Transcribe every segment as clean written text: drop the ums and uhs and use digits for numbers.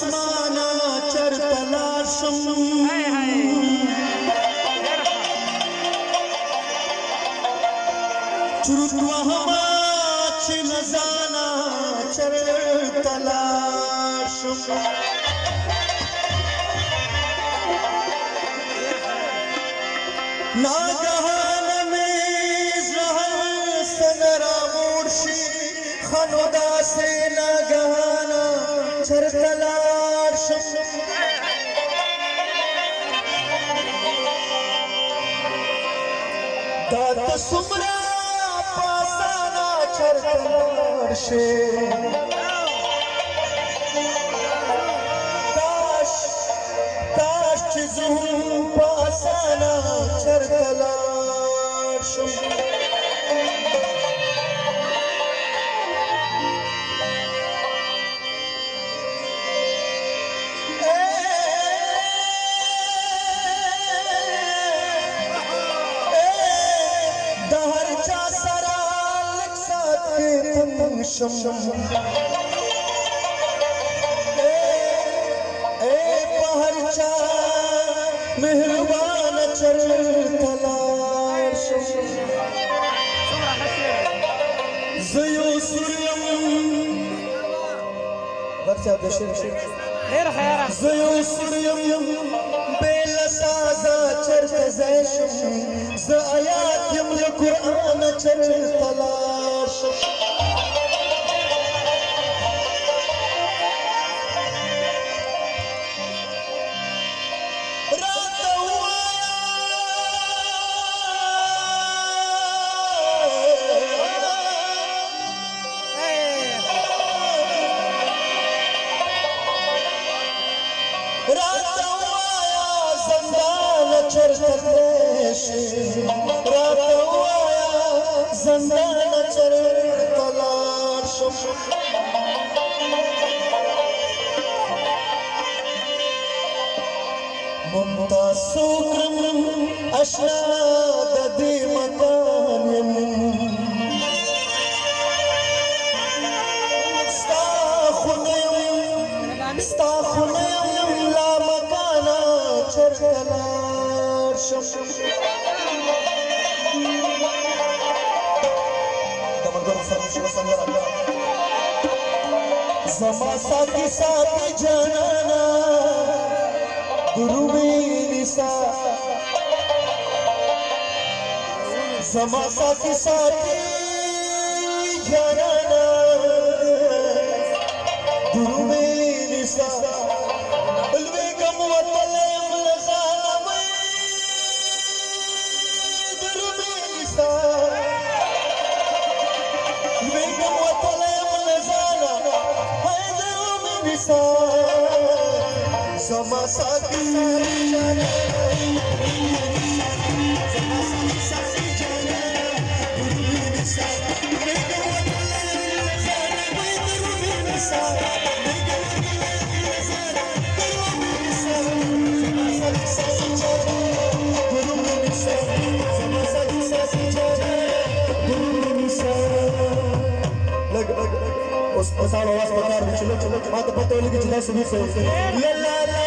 اسمانا چرتلاشم چرت وهما چې نزانا چرتلاشم ناگهان میز رهل سنرا مورشی خنودا سے ناگهانا چرتلاشم دات سمرا پاسانا چرتلاشی کاش چیزوں پاسانا چرتلاشم پہرچا مہربان چرتلاشم زیو سریم زیو سریم بیل سازا چرتزیشم ز آیات یم لقرآن چرتلاشم زندان چرتلاشم ممتاز سوکرم اشنا ددی مکان یم ستا خونیم لا مکانا چرتلاشم زما ساتھی ساتھی جانانا دروبی نسا زما ساتھی ساتھی جانانا دروبی نسا الویگم وطلیم لزانا وی دروبی نسا الویگم وطلیم لزانا زما ساتھی Pasal awas bakar chalo chalo mata pata lagi jida sini se la la la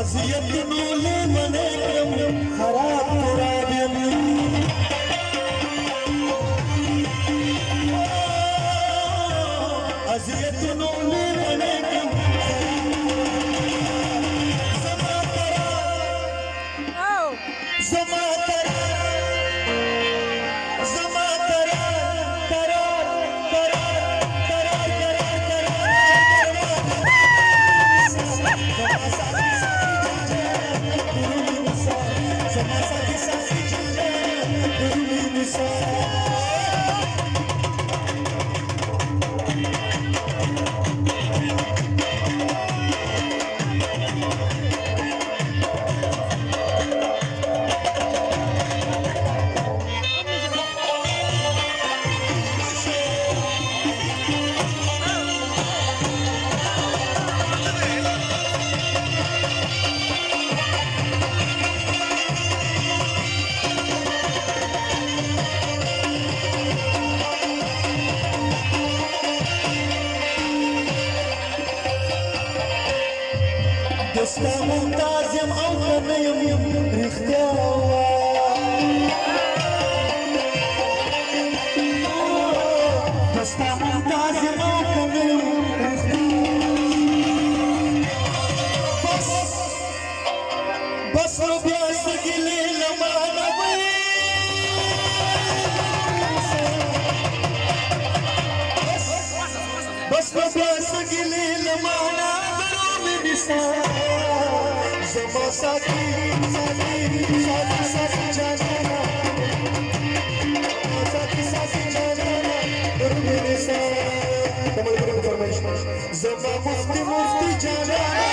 अजियतनो ले मने क्रम खराब तुराबियम अजियतनो ले मने क्रम Zama Dosta muntazim avlanayım rixtya Dosta muntazim avlanayım Bas lo byas gile lamana Bas lo byas gile lamana Zama saki, saki, saki, saki janana Saki, saki janana Durmini sa Kamal guru information Zama mufti, mufti janana